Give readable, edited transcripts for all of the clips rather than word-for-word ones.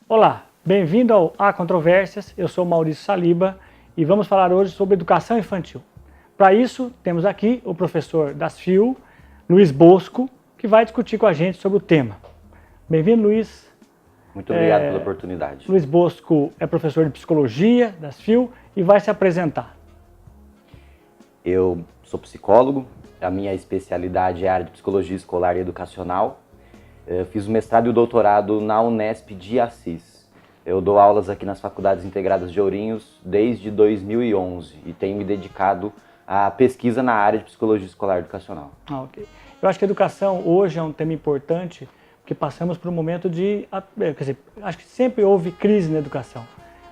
Olá, bem-vindo ao Há Controvérsias, eu sou Maurício Saliba e vamos falar hoje sobre educação infantil. Para isso, temos aqui o professor das FIU, Luiz Bosco, que vai discutir com a gente sobre o tema. Bem-vindo, Luiz. Muito obrigado pela oportunidade. Luiz Bosco é professor de Psicologia das FIU e vai se apresentar. Eu sou psicólogo, a minha especialidade é a área de Psicologia Escolar e Educacional. Eu fiz o mestrado e o doutorado na Unesp de Assis. Eu dou aulas aqui nas Faculdades Integradas de Ourinhos desde 2011 e tenho me dedicado à pesquisa na área de Psicologia Escolar e Educacional. Ok. Eu acho que a educação hoje é um tema importante porque passamos por um momento de... Quer dizer, acho que sempre houve crise na educação,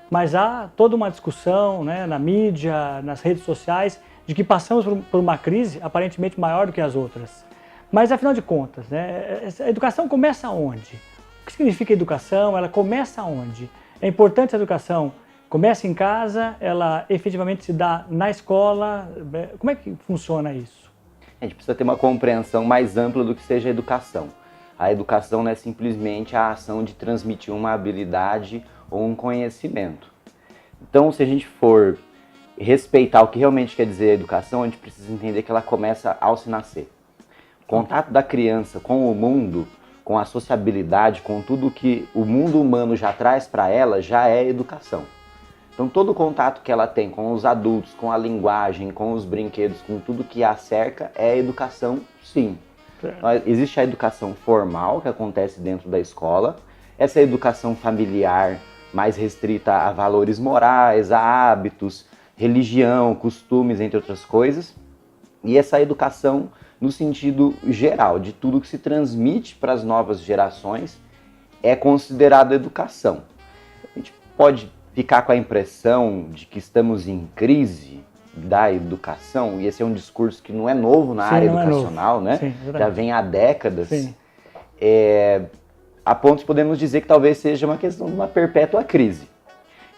mas há toda uma discussão, né, na mídia, nas redes sociais, de que passamos por uma crise aparentemente maior do que as outras. Mas, afinal de contas, né, a educação começa onde? O que significa educação? Ela começa onde? É importante a educação começa em casa, ela efetivamente se dá na escola? Como é que funciona isso? A gente precisa ter uma compreensão mais ampla do que seja a educação. A educação não é simplesmente a ação de transmitir uma habilidade ou um conhecimento. Então, se a gente for respeitar o que realmente quer dizer a educação, a gente precisa entender que ela começa ao se nascer. O contato da criança com o mundo, com a sociabilidade, com tudo que o mundo humano já traz para ela, já é educação. Então todo o contato que ela tem com os adultos, com a linguagem, com os brinquedos, com tudo que a cerca, é educação, sim. Então, existe a educação formal, que acontece dentro da escola, essa educação familiar, mais restrita a valores morais, a hábitos, religião, costumes, entre outras coisas, e essa educação no sentido geral, de tudo que se transmite para as novas gerações, é considerado educação. A gente pode ficar com a impressão de que estamos em crise da educação, e esse é um discurso que não é novo na área educacional, né? Sim, já vem há décadas, Sim. A ponto de podemos dizer que talvez seja uma questão de uma perpétua crise.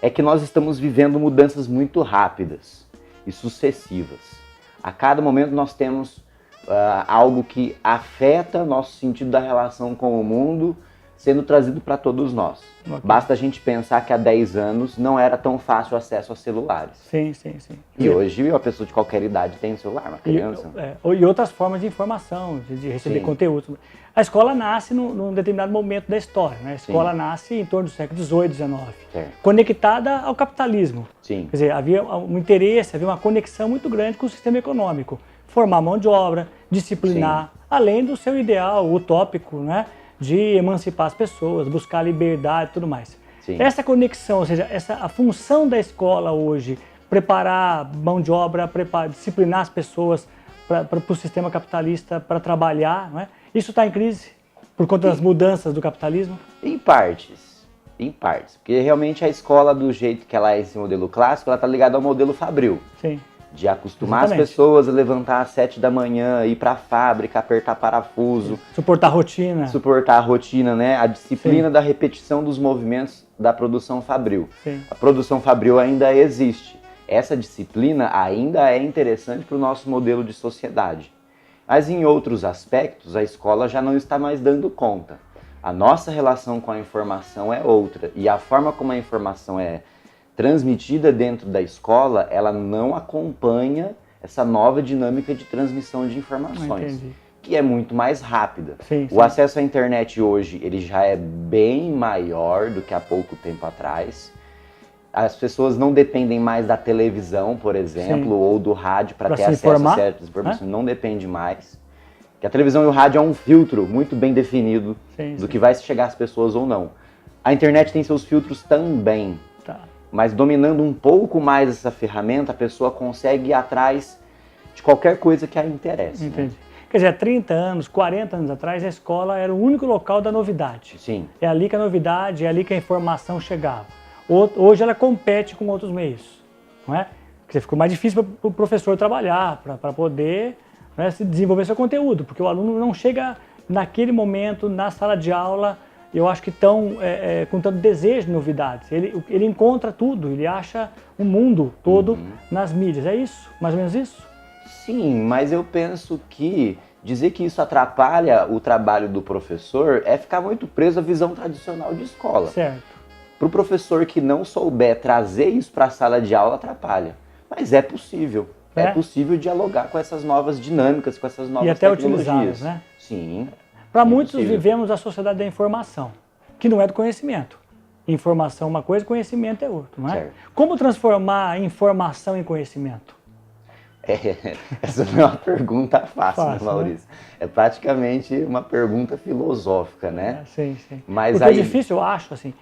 É que nós estamos vivendo mudanças muito rápidas e sucessivas. A cada momento nós temos algo que afeta nosso sentido da relação com o mundo sendo trazido para todos nós. Okay. Basta a gente pensar que há 10 anos não era tão fácil o acesso a celulares. Sim. E hoje uma pessoa de qualquer idade tem celular, uma criança. E outras formas de informação, de receber conteúdo. A escola nasce num determinado momento da história, né? A escola nasce em torno do século XVIII, XIX, conectada ao capitalismo. Sim. Quer dizer, havia um interesse, havia uma conexão muito grande com o sistema econômico. Formar mão de obra, disciplinar, além do seu ideal utópico, né, de emancipar as pessoas, buscar liberdade e tudo mais. Sim. Essa conexão, ou seja, a função da escola hoje, preparar mão de obra, disciplinar as pessoas para o sistema capitalista, para trabalhar, não é? Isso está em crise por conta das mudanças do capitalismo? Em partes, porque realmente a escola, do jeito que ela é esse modelo clássico, ela está ligada ao modelo fabril. Sim. De acostumar as pessoas a levantar às 7 da manhã, ir para a fábrica, apertar parafuso. Suportar a rotina. Suportar a rotina, né? A disciplina da repetição dos movimentos da produção fabril. Sim. A produção fabril ainda existe. Essa disciplina ainda é interessante para o nosso modelo de sociedade. Mas em outros aspectos, a escola já não está mais dando conta. A nossa relação com a informação é outra. E a forma como a informação é transmitida dentro da escola, ela não acompanha essa nova dinâmica de transmissão de informações, que é muito mais rápida. O acesso à internet hoje ele já é bem maior do que há pouco tempo atrás. As pessoas não dependem mais da televisão, por exemplo, ou do rádio para ter acesso a certas informações. Não depende mais. Que a televisão e o rádio é um filtro muito bem definido do que vai chegar às pessoas ou não. A internet tem seus filtros também. Mas dominando um pouco mais essa ferramenta, a pessoa consegue ir atrás de qualquer coisa que a interesse. Entendi. Né? Quer dizer, há 30 anos, 40 anos atrás, a escola era o único local da novidade. Sim. É ali que a novidade, é ali que a informação chegava. Hoje ela compete com outros meios, não é? Quer dizer, ficou mais difícil para o professor trabalhar, para poder, né, se desenvolver seu conteúdo, porque o aluno não chega naquele momento, na sala de aula, eu acho que com tanto desejo de novidades. Ele encontra tudo, ele acha o mundo todo nas mídias. É isso? Mais ou menos isso? Sim, mas eu penso que dizer que isso atrapalha o trabalho do professor é ficar muito preso à visão tradicional de escola. Certo. Para o professor que não souber trazer isso para a sala de aula, atrapalha. Mas é possível. É possível dialogar com essas novas dinâmicas, com essas novas tecnologias. E até utilizá-las, né? Sim. Para muitos vivemos a sociedade da informação, que não é do conhecimento. Informação é uma coisa, conhecimento é outra, não é? Certo. Como transformar a informação em conhecimento? Essa não é uma pergunta fácil, né, Maurício? Né? É praticamente uma pergunta filosófica, né? Sim, sim. Mas porque aí... é difícil, eu acho, assim,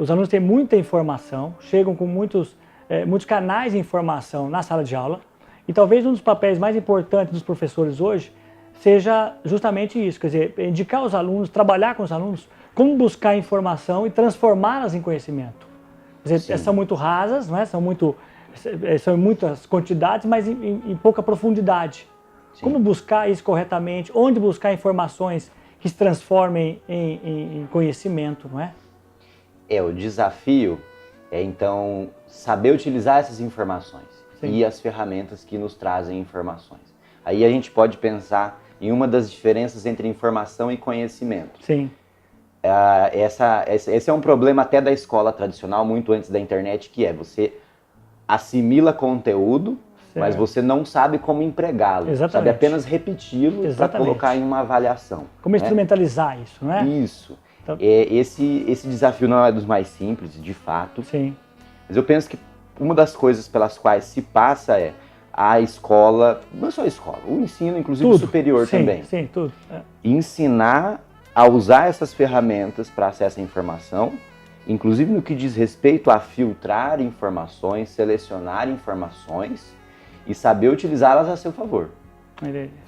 os alunos têm muita informação, chegam com muitos canais de informação na sala de aula, e talvez um dos papéis mais importantes dos professores hoje seja justamente isso, quer dizer, indicar os alunos, trabalhar com os alunos, como buscar informação e transformá-las em conhecimento. Quer dizer, são muito rasas, não é? São muitas quantidades, mas em pouca profundidade. Sim. Como buscar isso corretamente? Onde buscar informações que se transformem em conhecimento, não é? O desafio é, então, saber utilizar essas informações. Sim. E as ferramentas que nos trazem informações. Aí a gente pode pensar em uma das diferenças entre informação e conhecimento. Sim. Esse é um problema até da escola tradicional, muito antes da internet, que é você assimila conteúdo, certo, mas você não sabe como empregá-lo. Exatamente. Sabe apenas repeti-lo para colocar em uma avaliação. Como instrumentalizar isso, não é? Isso. Então... Esse desafio não é dos mais simples, de fato. Sim. Mas eu penso que uma das coisas pelas quais se passa é a escola, não só a escola, o ensino, inclusive tudo. Superior Sim, também. Sim, tudo. Ensinar a usar essas ferramentas para acesso à informação, inclusive no que diz respeito a filtrar informações, selecionar informações e saber utilizá-las a seu favor.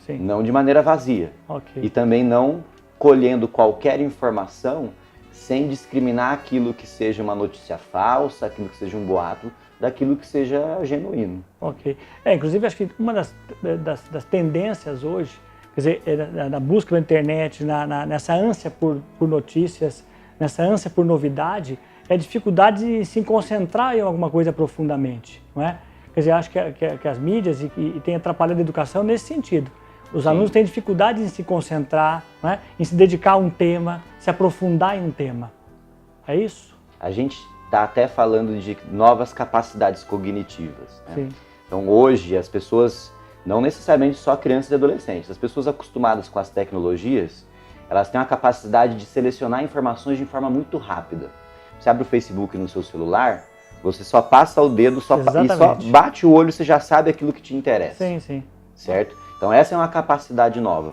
Sim. Não de maneira vazia. Okay. E também não colhendo qualquer informação sem discriminar aquilo que seja uma notícia falsa, aquilo que seja um boato, daquilo que seja genuíno. Ok. Inclusive, acho que uma das tendências hoje, quer dizer, na busca pela internet, nessa ânsia por notícias, nessa ânsia por novidade, é a dificuldade de se concentrar em alguma coisa profundamente, não é? Quer dizer, acho que as mídias e tem atrapalhado a educação nesse sentido. Os alunos têm dificuldade em se concentrar, não é? Em se dedicar a um tema, se aprofundar em um tema. É isso? A gente está até falando de novas capacidades cognitivas. Né? Sim. Então hoje as pessoas, não necessariamente só crianças e adolescentes, as pessoas acostumadas com as tecnologias, elas têm a capacidade de selecionar informações de forma muito rápida. Você abre o Facebook no seu celular, você só passa o dedo e só bate o olho, você já sabe aquilo que te interessa. Sim, sim. Certo? Então essa é uma capacidade nova.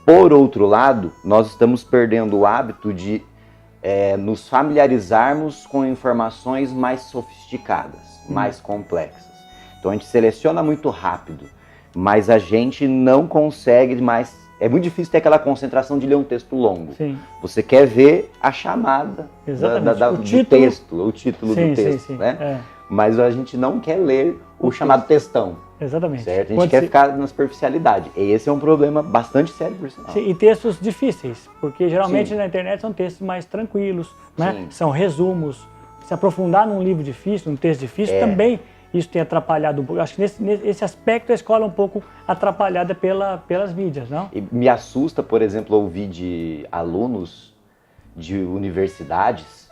Por outro lado, nós estamos perdendo o hábito de nos familiarizarmos com informações mais sofisticadas, mais complexas. Então a gente seleciona muito rápido, mas a gente não consegue mais... É muito difícil ter aquela concentração de ler um texto longo. Sim. Você quer ver a chamada do texto, o título do texto, né? Mas a gente não quer ler o chamado textão. Exatamente. Certo? A gente quer ficar na superficialidade. E esse é um problema bastante sério, por sinal. Sim, e textos difíceis, porque geralmente na internet são textos mais tranquilos, né? São resumos. Se aprofundar num livro difícil, num texto difícil, também isso tem atrapalhado um pouco. Acho que nesse aspecto a escola é um pouco atrapalhada pelas mídias, não? E me assusta, por exemplo, ouvir de alunos de universidades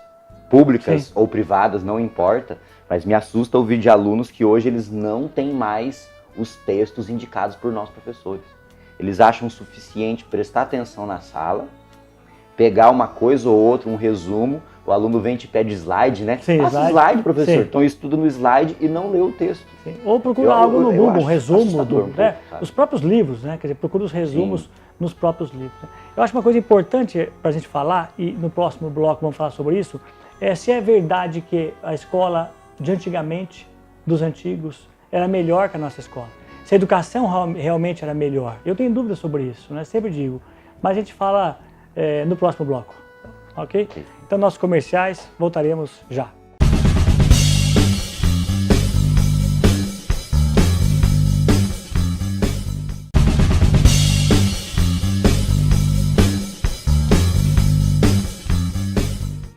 públicas ou privadas, não importa, mas me assusta ouvir de alunos que hoje eles não têm mais os textos indicados por nós professores. Eles acham suficiente prestar atenção na sala, pegar uma coisa ou outra, um resumo, o aluno vem e te pede slide, né? Sim, slide, professor. Sim. Então estuda no slide e não lê o texto. Sim. Ou procura algo no Google, um resumo os próprios livros, né? Quer dizer, procura os resumos nos próprios livros. Né? Eu acho uma coisa importante para a gente falar, e no próximo bloco vamos falar sobre isso, se é verdade que a escola de antigamente, dos antigos, era melhor que a nossa escola. Se a educação realmente era melhor. Eu tenho dúvidas sobre isso, né? Sempre digo. Mas a gente fala no próximo bloco. Ok? Então, nossos comerciais, voltaremos já.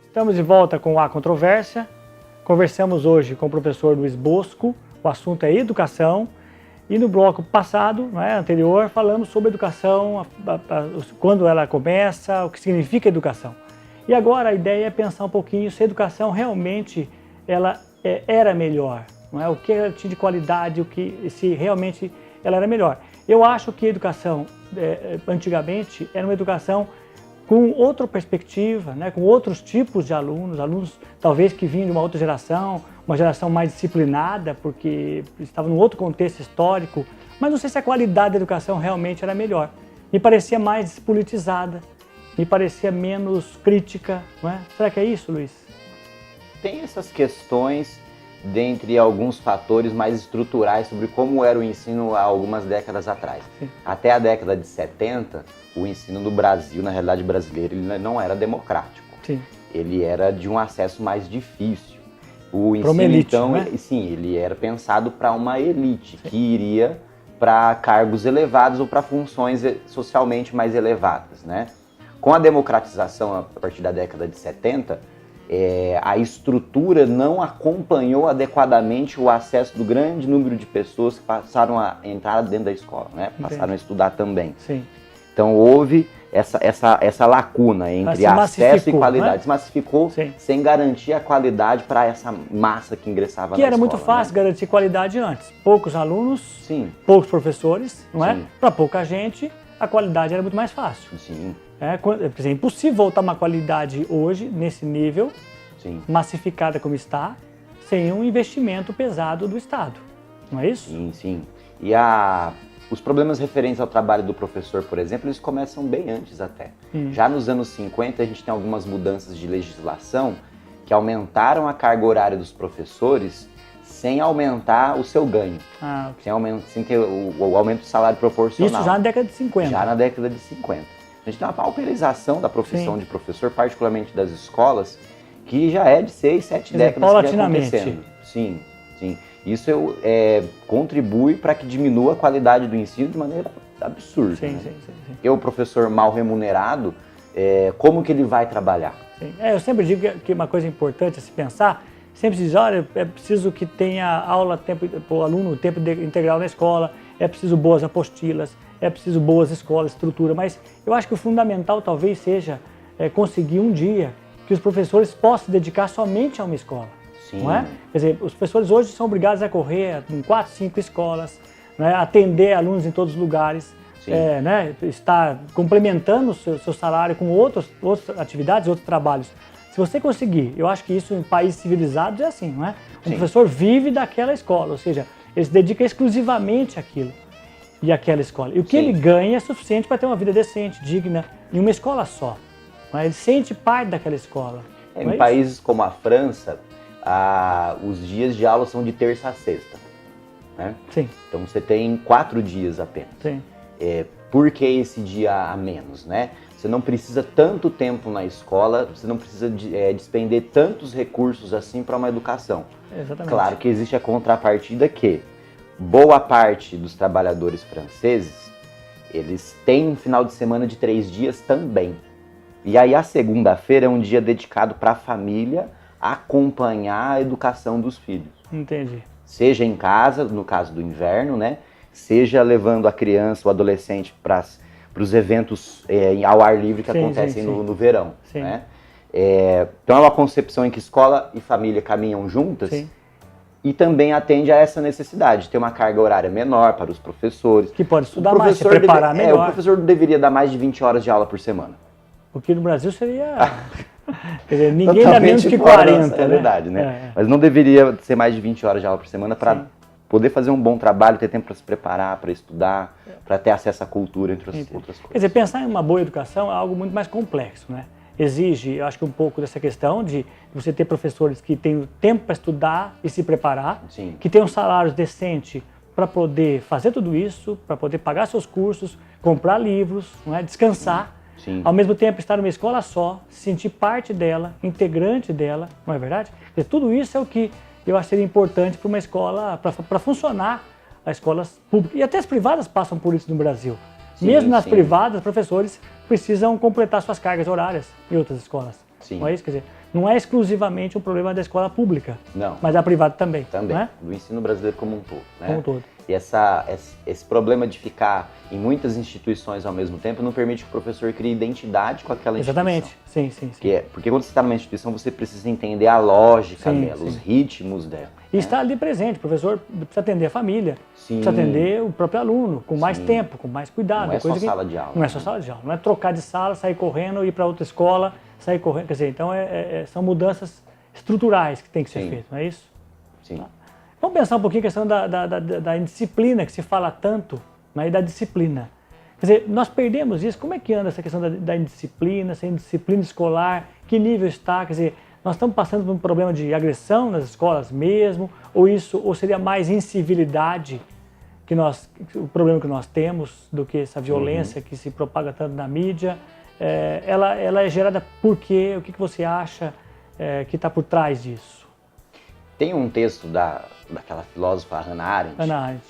Estamos de volta com A Controvérsia. Conversamos hoje com o professor Luiz Bosco, o assunto é educação. E no bloco passado, anterior, falamos sobre educação, quando ela começa, o que significa educação. E agora a ideia é pensar um pouquinho se a educação realmente ela era melhor, não é? O que ela tinha de qualidade, se realmente ela era melhor. Eu acho que a educação antigamente era uma educação com outra perspectiva, né? Com outros tipos de alunos talvez que vinham de uma outra geração, uma geração mais disciplinada, porque estava num outro contexto histórico, mas não sei se a qualidade da educação realmente era melhor. Me parecia mais despolitizada, me parecia menos crítica, não é? Será que é isso, Luiz? Tem essas questões dentre alguns fatores mais estruturais sobre como era o ensino há algumas décadas atrás. Sim. Até a década de 70, o ensino no Brasil, na realidade brasileira, ele não era democrático. Sim. Ele era de um acesso mais difícil. O ensino, uma elite, então, né? Sim, ele era pensado para uma elite, sim, que iria para cargos elevados ou para funções socialmente mais elevadas, né? Com a democratização a partir da década de 70, a estrutura não acompanhou adequadamente o acesso do grande número de pessoas que passaram a entrar dentro da escola, né? Passaram a estudar também. Sim. Então houve essa lacuna entre acesso e qualidade. Né? Se massificou, sim, sem garantir a qualidade para essa massa que ingressava na escola. Que era muito fácil, né, garantir qualidade antes. Poucos alunos, sim, poucos professores, não é? Para pouca gente, a qualidade era muito mais fácil. Sim. É impossível voltar uma qualidade hoje, nesse nível, sim, massificada como está, sem um investimento pesado do Estado. Não é isso? Sim, sim. E os problemas referentes ao trabalho do professor, por exemplo, eles começam bem antes até. Já nos anos 50, a gente tem algumas mudanças de legislação que aumentaram a carga horária dos professores sem aumentar o seu ganho, sem ter o aumento do salário proporcional. Isso já na década de 50. Já na década de 50. A gente tem uma pauperização da profissão, sim, de professor, particularmente das escolas, que já é de 6, 7 décadas que vem acontecendo. Sim, sim. Isso contribui para que diminua a qualidade do ensino de maneira absurda. Sim, né? sim. Porque o professor mal remunerado, como que ele vai trabalhar? Sim. Eu sempre digo que uma coisa importante a se pensar, sempre se diz, olha, é preciso que tenha aula para o aluno, tempo integral na escola, é preciso boas apostilas, é preciso boas escolas, estrutura, mas eu acho que o fundamental talvez seja conseguir um dia que os professores possam se dedicar somente a uma escola. Sim. Não é? Quer dizer, os professores hoje são obrigados a correr em 4, 5 escolas, né? Atender alunos em todos os lugares, né? Estar complementando o seu salário com outras atividades, outros trabalhos. Se você conseguir, eu acho que isso em países civilizados é assim, não é? O professor vive daquela escola, ou seja, ele se dedica exclusivamente àquilo e àquela escola. E o que ele ganha é suficiente para ter uma vida decente, digna, em uma escola só. Não é? Ele sente parte daquela escola. Em países como a França, os dias de aula são de terça a sexta, né? Sim. Então você tem 4 dias apenas. Sim. Por que esse dia a menos, né? Você não precisa tanto tempo na escola, você não precisa despender tantos recursos assim para uma educação. Exatamente. Claro que existe a contrapartida que boa parte dos trabalhadores franceses, eles têm um final de semana de 3 dias também. E aí a segunda-feira é um dia dedicado para a família acompanhar a educação dos filhos. Entendi. Seja em casa, no caso do inverno, né? Seja levando a criança, o adolescente para os eventos ao ar livre que acontecem no verão. Sim. Né? Então é uma concepção em que escola e família caminham juntas. Sim. E também atende a essa necessidade de ter uma carga horária menor para os professores. Que pode estudar mais, se preparar melhor. O professor deveria dar mais de 20 horas de aula por semana. O que no Brasil seria... Quer dizer, ninguém dá menos que 40, é verdade, né? Mas não deveria ser mais de 20 horas de aula por semana para poder fazer um bom trabalho, ter tempo para se preparar, para estudar, para ter acesso à cultura, entre outras coisas. Quer dizer, pensar em uma boa educação é algo muito mais complexo, né? Exige, eu acho que um pouco dessa questão de você ter professores que têm tempo para estudar e se preparar, sim, que tenham salários decentes para poder fazer tudo isso, para poder pagar seus cursos, comprar livros, não é? Descansar. Sim. Ao mesmo tempo estar numa escola só, se sentir parte dela, integrante dela, não é verdade? E tudo isso é o que eu acho que seria importante para uma escola, para funcionar as escolas públicas. E até as privadas passam por isso no Brasil. Sim, mesmo nas privadas, professores precisam completar suas cargas horárias em outras escolas. Sim. Não é isso? Quer dizer, não é exclusivamente um problema da escola pública, não, mas da privada também. Também, não é? do ensino brasileiro como um todo. Né? Como um todo. E esse problema de ficar em muitas instituições ao mesmo tempo não permite que o professor crie identidade com aquela Exatamente, instituição. sim. Porque quando você está numa instituição, você precisa entender a lógica Sim, dela, sim. os ritmos dela. E estar ali presente, o professor precisa atender a família, Sim. precisa atender o próprio aluno, com mais Sim. tempo, com mais cuidado. Não é só sala de aula. Não é só sala de aula, não é trocar de sala, sair correndo, ir para outra escola, sair correndo. Quer dizer, então são mudanças estruturais que tem que ser Sim. feitas, não é isso? Sim. Vamos pensar um pouquinho a questão da indisciplina, que se fala tanto, né, e da disciplina. Quer dizer, nós perdemos isso. Como é que anda essa questão da indisciplina, essa indisciplina escolar? Que nível está? Quer dizer, nós estamos passando por um problema de agressão nas escolas mesmo? Ou seria mais incivilidade o problema que nós temos do que essa violência que se propaga tanto na mídia? Ela é gerada por quê? O que você acha que está por trás disso? Tem um texto daquela filósofa Hannah Arendt, Hannah Arendt,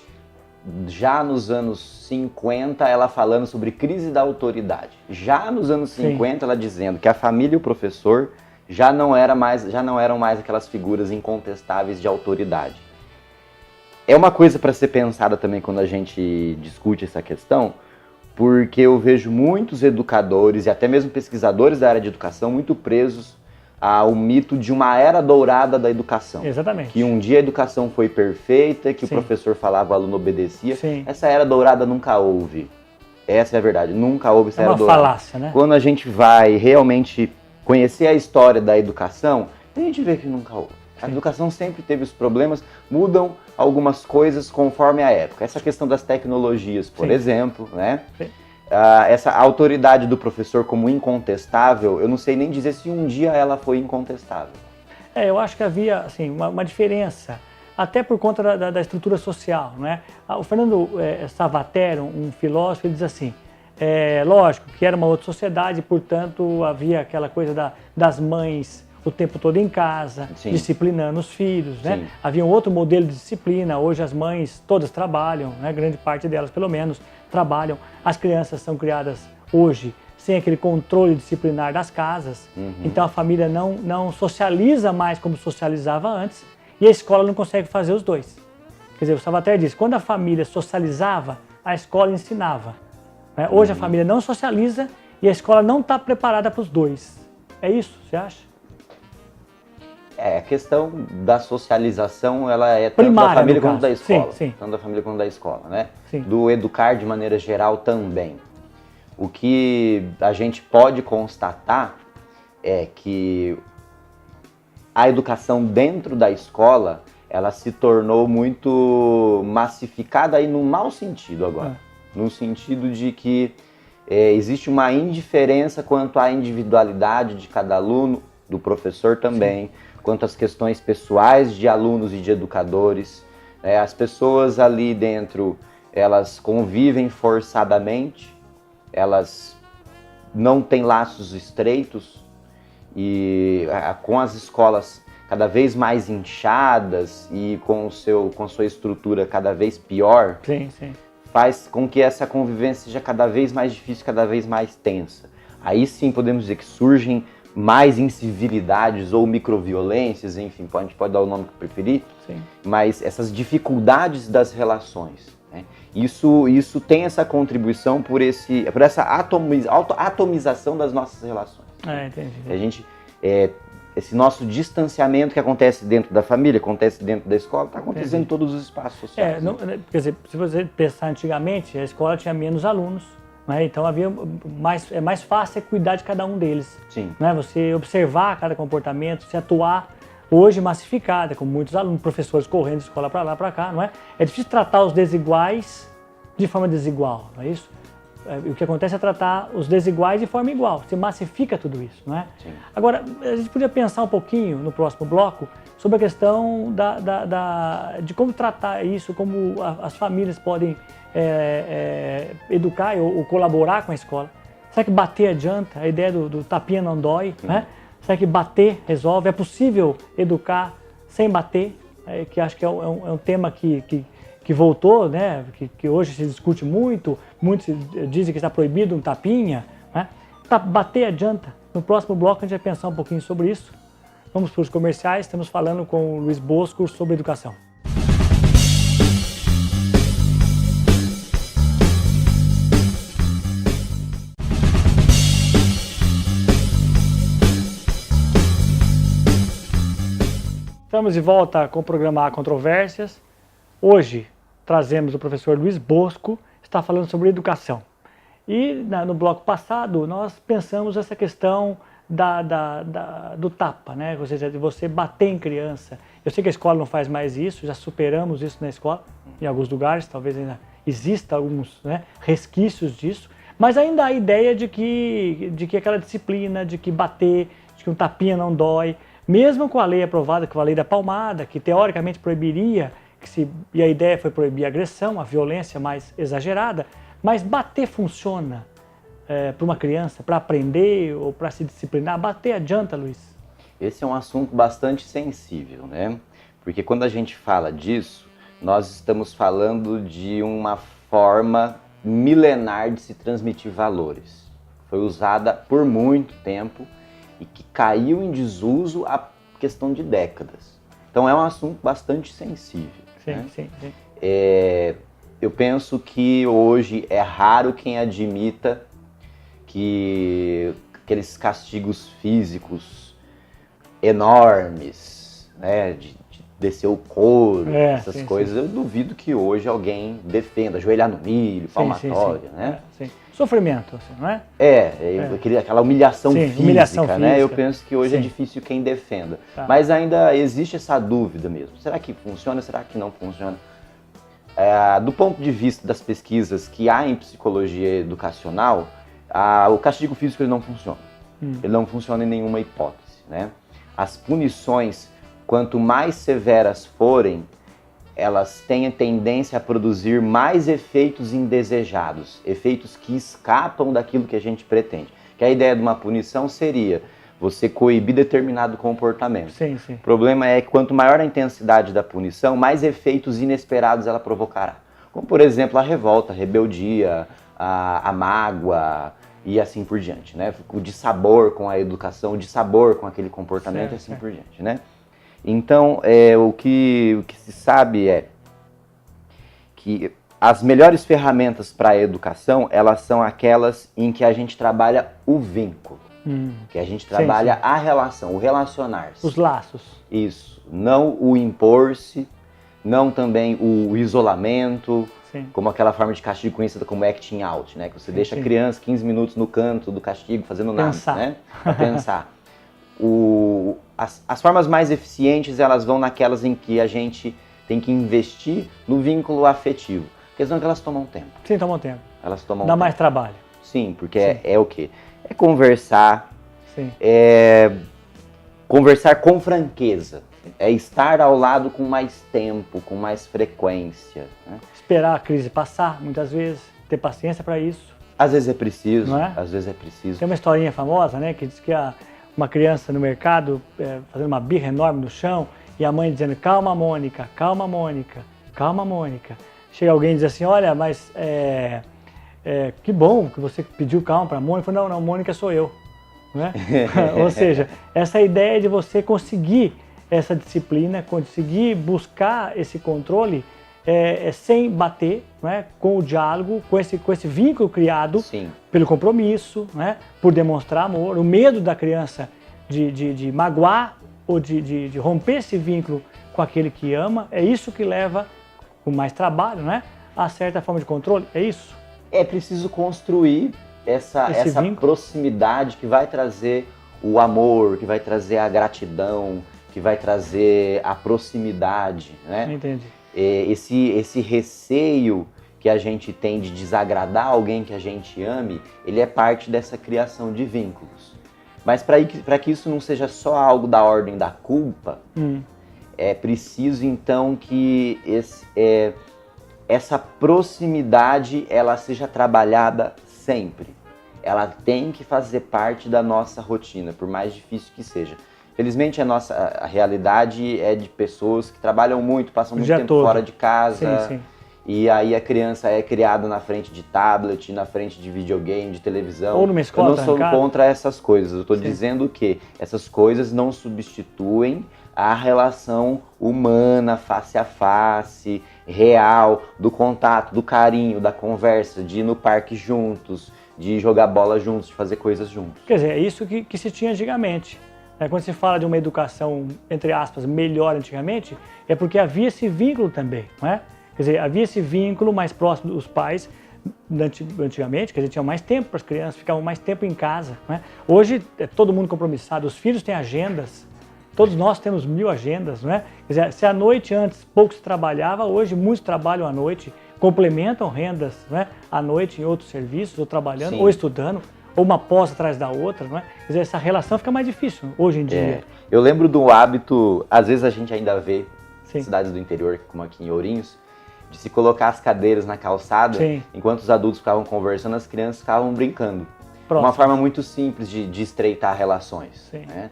já nos anos 50, ela falando sobre crise da autoridade. Já nos anos 50, ela dizendo que a família e o professor já não eram mais aquelas figuras incontestáveis de autoridade. É uma coisa para ser pensada também quando a gente discute essa questão, porque eu vejo muitos educadores e até mesmo pesquisadores da área de educação muito presos ao mito de uma era dourada da educação. Exatamente. Que um dia a educação foi perfeita, que Sim. o professor falava, o aluno obedecia. Sim. Essa era dourada nunca houve. Essa é a verdade, nunca houve essa era dourada. É uma falácia, né? Quando a gente vai realmente conhecer a história da educação, a gente vê que nunca houve. A educação sempre teve os problemas, mudam algumas coisas conforme a época. Essa questão das tecnologias, por exemplo, né? Sim. Essa autoridade do professor como incontestável, eu não sei nem dizer se um dia ela foi incontestável. Eu acho que havia assim, uma diferença, até por conta da estrutura social, né? O Fernando Savater, um filósofo, ele diz assim, lógico que era uma outra sociedade, portanto havia aquela coisa das mães o tempo todo em casa, Sim. disciplinando os filhos, né? Sim. Havia um outro modelo de disciplina, hoje as mães todas trabalham, né? Grande parte delas pelo menos trabalham, as crianças são criadas hoje sem aquele controle disciplinar das casas, então a família não socializa mais como socializava antes e a escola não consegue fazer os dois. Quer dizer, o Savater diz, quando a família socializava, a escola ensinava. Né? Hoje a família não socializa e a escola não está preparada para os dois. É isso, você acha? A questão da socialização, ela é tanto Primária, da família no quanto da caso. escola. Sim. Tanto da família quanto da escola, né? Sim. Do educar de maneira geral também. O que a gente pode constatar é que a educação dentro da escola, ela se tornou muito massificada aí no mau sentido agora. No sentido de que existe uma indiferença quanto à individualidade de cada aluno, do professor também, sim, quanto às questões pessoais de alunos e de educadores. As pessoas ali dentro, elas convivem forçadamente, elas não têm laços estreitos e com as escolas cada vez mais inchadas e com sua estrutura cada vez pior, sim, sim, faz com que essa convivência seja cada vez mais difícil, cada vez mais tensa. Aí sim podemos dizer que surgem mais incivilidades ou microviolências, enfim, a gente pode dar o nome que preferir, sim, mas essas dificuldades das relações, né? Isso tem essa contribuição por essa atomização das nossas relações. Entendi. A gente, esse nosso distanciamento que acontece dentro da família, acontece dentro da escola, está acontecendo em todos os espaços sociais. Quer dizer, se você pensar antigamente, a escola tinha menos alunos, né? Então havia mais fácil cuidar de cada um deles. Sim. Né? Você observar cada comportamento, se atuar. Hoje massificada, com muitos alunos, professores correndo de escola para lá, para cá, não é? É difícil tratar os desiguais de forma desigual, não é isso? O que acontece é tratar os desiguais de forma igual, você massifica tudo isso, não é? Sim. Agora, a gente podia pensar um pouquinho no próximo bloco sobre a questão de como tratar isso, como as famílias podem educar ou colaborar com a escola. Será que bater adianta? A ideia do tapinha não dói, né? Será que bater resolve? É possível educar sem bater? Que acho que é um tema que voltou, né? Que hoje se discute muito. Muitos dizem que está proibido um tapinha, né? Bater adianta? No próximo bloco a gente vai pensar um pouquinho sobre isso. Vamos para os comerciais. Estamos falando com o Luiz Bosco sobre educação. Estamos de volta com o programa Há Controvérsias. Hoje trazemos o professor Luiz Bosco, que está falando sobre educação. E no bloco passado nós pensamos essa questão do tapa, né? Ou seja, de você bater em criança. Eu sei que a escola não faz mais isso, já superamos isso na escola, em alguns lugares, talvez ainda exista alguns, né, resquícios disso, mas ainda há a ideia de que aquela disciplina, de que bater, de que um tapinha não dói, mesmo com a lei aprovada, com a lei da palmada, que teoricamente proibiria, e a ideia foi proibir a agressão, a violência mais exagerada, mas bater funciona para uma criança, para aprender ou para se disciplinar? Bater adianta, Luiz? Esse é um assunto bastante sensível, né? Porque quando a gente fala disso, nós estamos falando de uma forma milenar de se transmitir valores. Foi usada por muito tempo e que caiu em desuso há questão de décadas. Então é um assunto bastante sensível. Sim, né? sim. Eu penso que hoje é raro quem admita que aqueles castigos físicos enormes, né, de descer o couro, essas coisas, sim. Eu duvido que hoje alguém defenda, ajoelhar no milho, palmatória, né? Sim. Sofrimento, assim, não é? Aquela humilhação física, humilhação né? Física. Eu penso que hoje é difícil quem defenda. Tá. Mas ainda existe essa dúvida mesmo. Será que funciona? Será que não funciona? Do ponto de vista das pesquisas que há em psicologia educacional, o castigo físico ele não funciona. Ele não funciona em nenhuma hipótese, né? As punições, quanto mais severas forem, elas têm a tendência a produzir mais efeitos indesejados, efeitos que escapam daquilo que a gente pretende. Que a ideia de uma punição seria você coibir determinado comportamento. Sim. O problema é que quanto maior a intensidade da punição, mais efeitos inesperados ela provocará. Como, por exemplo, a revolta, a rebeldia, a mágoa e assim por diante, né? O dissabor com a educação, o dissabor com aquele comportamento e assim por diante, né? Então, o que se sabe é que as melhores ferramentas para a educação, elas são aquelas em que a gente trabalha o vínculo, que a gente trabalha a relação, o relacionar-se. Os laços. Isso, não o impor-se, não também o isolamento, como aquela forma de castigo conhecida como acting out, né? Que você deixa a criança 15 minutos no canto do castigo fazendo nada, né? Pra pensar. As formas mais eficientes, elas vão naquelas em que a gente tem que investir no vínculo afetivo. A questão é que elas tomam tempo. Sim, tomam tempo. Elas tomam Dá tempo. mais trabalho. Sim, porque é o quê? É conversar, Sim. Conversar com franqueza, é estar ao lado com mais tempo, com mais frequência. Né? Esperar a crise passar, muitas vezes, ter paciência para isso. Às vezes é preciso, não é? Às vezes é preciso. Tem uma historinha famosa, né, que diz que uma criança no mercado fazendo uma birra enorme no chão e a mãe dizendo, calma Mônica, calma Mônica, calma Mônica. Chega alguém e diz assim, olha, mas que bom que você pediu calma para a Mônica. Não, Mônica sou eu. Né? Ou seja, essa ideia de você conseguir essa disciplina, conseguir buscar esse controle sem bater, né? Com o diálogo, com esse vínculo criado pelo compromisso, né? Por demonstrar amor, o medo da criança de magoar ou de romper esse vínculo com aquele que ama, é isso que leva, com mais trabalho, né? A certa forma de controle, é isso? É preciso construir essa proximidade que vai trazer o amor, que vai trazer a gratidão, que vai trazer a proximidade, né? Entendi. Esse receio que a gente tem de desagradar alguém que a gente ame, ele é parte dessa criação de vínculos. Mas para que isso não seja só algo da ordem da culpa, é preciso então que essa proximidade ela seja trabalhada sempre. Ela tem que fazer parte da nossa rotina, por mais difícil que seja. Felizmente a realidade é de pessoas que trabalham muito, passam muito tempo fora de casa. Sim. E aí a criança é criada na frente de tablet, na frente de videogame, de televisão. Ou numa escola. Eu não sou contra essas coisas. Eu estou dizendo que essas coisas não substituem a relação humana, face a face, real, do contato, do carinho, da conversa, de ir no parque juntos, de jogar bola juntos, de fazer coisas juntos. Quer dizer, é isso que se tinha antigamente. Quando se fala de uma educação, entre aspas, melhor antigamente, é porque havia esse vínculo também, não é? Quer dizer, havia esse vínculo mais próximo dos pais antigamente, quer dizer, tinham mais tempo para as crianças, ficavam mais tempo em casa, não é? Hoje é todo mundo compromissado, os filhos têm agendas, todos nós temos 1000 agendas, não é? Quer dizer, se à noite antes pouco se trabalhava, hoje muitos trabalham à noite, complementam rendas, não é? À noite em outros serviços, ou trabalhando, Sim. ou estudando, ou uma pós atrás da outra, não é? Quer dizer, essa relação fica mais difícil hoje em dia. Eu lembro do hábito, às vezes a gente ainda vê Sim. cidades do interior, como aqui em Ourinhos, de se colocar as cadeiras na calçada, Sim. enquanto os adultos ficavam conversando, as crianças ficavam brincando. Próximo. Uma forma muito simples de estreitar relações. Sim. Né?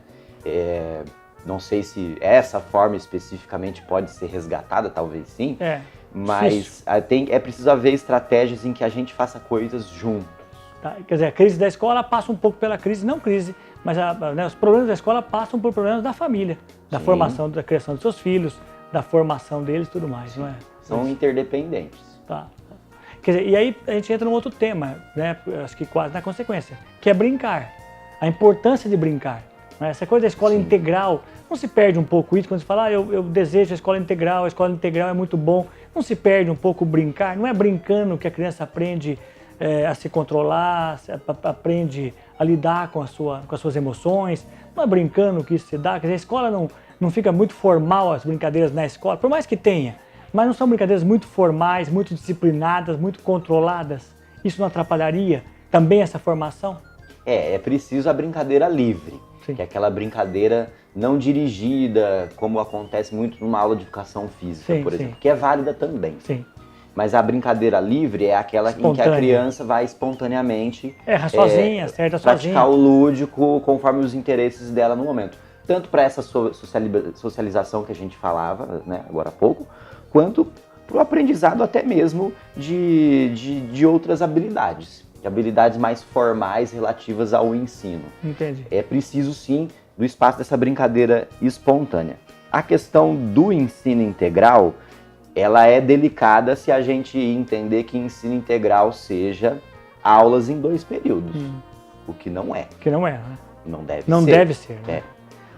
Não sei se essa forma especificamente pode ser resgatada, talvez sim, mas é preciso haver estratégias em que a gente faça coisas juntos. Tá? Quer dizer, a crise da escola passa um pouco pela crise, não crise, mas os problemas da escola passam por problemas da família, da formação, da criação dos seus filhos, da formação deles e tudo mais, não é? São interdependentes. Tá. Quer dizer, e aí a gente entra num outro tema, né? Acho que quase na consequência, que é brincar. A importância de brincar. Né? Essa coisa da escola integral, não se perde um pouco isso quando se fala, eu desejo a escola integral é muito bom. Não se perde um pouco o brincar, não é brincando que a criança aprende a se controlar, aprende a lidar com as suas emoções, não é brincando que isso se dá. Quer dizer, a escola não fica muito formal, as brincadeiras na escola, por mais que tenha, mas não são brincadeiras muito formais, muito disciplinadas, muito controladas. Isso não atrapalharia também essa formação? É preciso a brincadeira livre, que é aquela brincadeira não dirigida, como acontece muito numa aula de educação física, por exemplo, que é válida também. Sim. Mas a brincadeira livre é aquela em que a criança vai espontaneamente sozinha, acerta praticar o lúdico conforme os interesses dela no momento. Tanto para essa socialização que a gente falava, né, agora há pouco, quanto para o aprendizado até mesmo de outras habilidades, de habilidades mais formais relativas ao ensino. Entendi. É preciso sim do espaço dessa brincadeira espontânea. A questão do ensino integral, ela é delicada se a gente entender que ensino integral seja aulas em 2 períodos, o que não é. Que não é, né? Não deve ser. Né?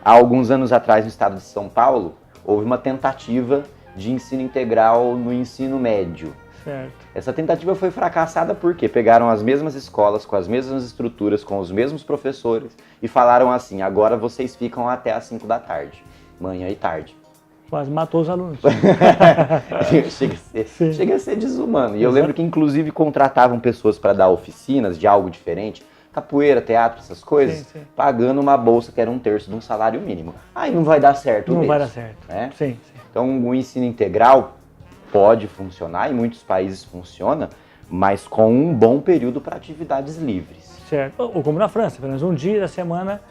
Há alguns anos atrás, no estado de São Paulo, houve uma tentativa de ensino integral no ensino médio. Certo. Essa tentativa foi fracassada porque pegaram as mesmas escolas, com as mesmas estruturas, com os mesmos professores e falaram assim, agora vocês ficam até às 5 da tarde, manhã e tarde. Quase matou os alunos. Chega a ser desumano. E eu lembro que, inclusive, contratavam pessoas para dar oficinas de algo diferente, capoeira, teatro, essas coisas, pagando uma bolsa que era 1/3 de um salário mínimo. Aí não vai dar certo mesmo. Não vai dar certo. Né? Sim. Então, o ensino integral pode funcionar, em muitos países funciona, mas com um bom período para atividades livres. Certo. Ou como na França, pelo menos um dia da semana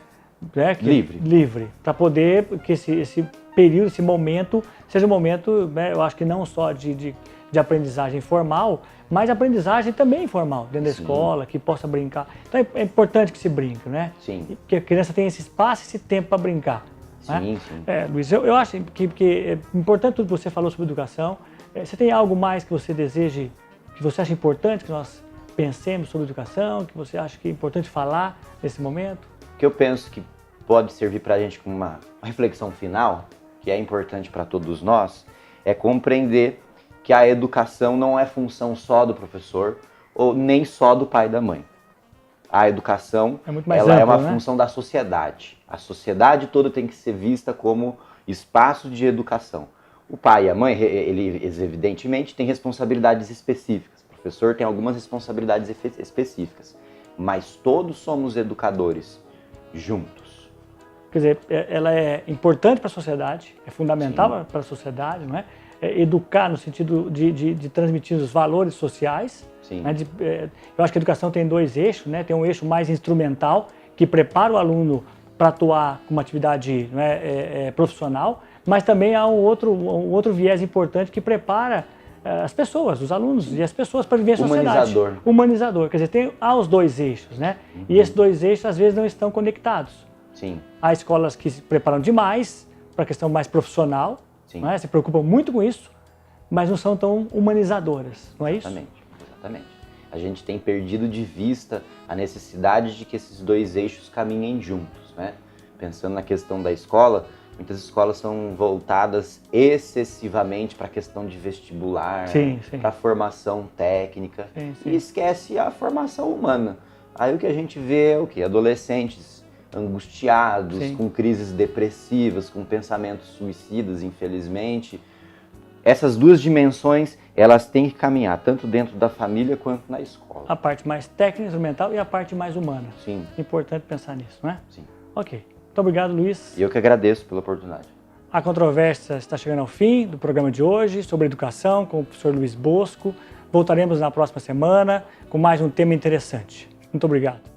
livre. Para poder que esse período, esse momento, seja um momento, né, eu acho que não só de aprendizagem formal, mas aprendizagem também informal, dentro da escola, que possa brincar. Então é importante que se brinque, né? Sim. Que a criança tenha esse espaço, esse tempo para brincar. Sim, né? sim. Luiz, eu acho que é importante tudo que você falou sobre educação. Você tem algo mais que você deseje, que você acha importante que nós pensemos sobre educação, que você acha que é importante falar nesse momento? O que eu penso que pode servir para a gente como uma reflexão final, que é importante para todos nós, é compreender que a educação não é função só do professor ou nem só do pai e da mãe. A educação é uma função da sociedade. A sociedade toda tem que ser vista como espaço de educação. O pai e a mãe, eles evidentemente têm responsabilidades específicas. O professor tem algumas responsabilidades específicas. Mas todos somos educadores juntos. Quer dizer, ela é importante para a sociedade, é fundamental para a sociedade, não é? Educar no sentido de transmitir os valores sociais. Sim. Né? Eu acho que a educação tem 2 eixos, né? Tem um eixo mais instrumental, que prepara o aluno para atuar com uma atividade profissional, mas também há um outro viés importante que prepara as pessoas, os alunos e as pessoas para viver em sociedade. Humanizador. Quer dizer, há os 2 eixos, né? E esses 2 eixos às vezes não estão conectados. Sim. Há escolas que se preparam demais para a questão mais profissional, né? Se preocupam muito com isso, mas não são tão humanizadoras, não é isso? Exatamente. A gente tem perdido de vista a necessidade de que esses 2 eixos caminhem juntos, né? pensando na questão da escola, muitas escolas são voltadas excessivamente para a questão de vestibular, para a formação técnica, e esquece a formação humana. Aí o que a gente vê é o quê? Adolescentes angustiados, com crises depressivas, com pensamentos suicidas, infelizmente. Essas duas dimensões, elas têm que caminhar, tanto dentro da família quanto na escola. A parte mais técnica, instrumental e a parte mais humana. Sim. Importante pensar nisso, não é? Sim. Ok. Muito obrigado, Luiz. E eu que agradeço pela oportunidade. A controvérsia está chegando ao fim do programa de hoje sobre educação com o professor Luiz Bosco. Voltaremos na próxima semana com mais um tema interessante. Muito obrigado.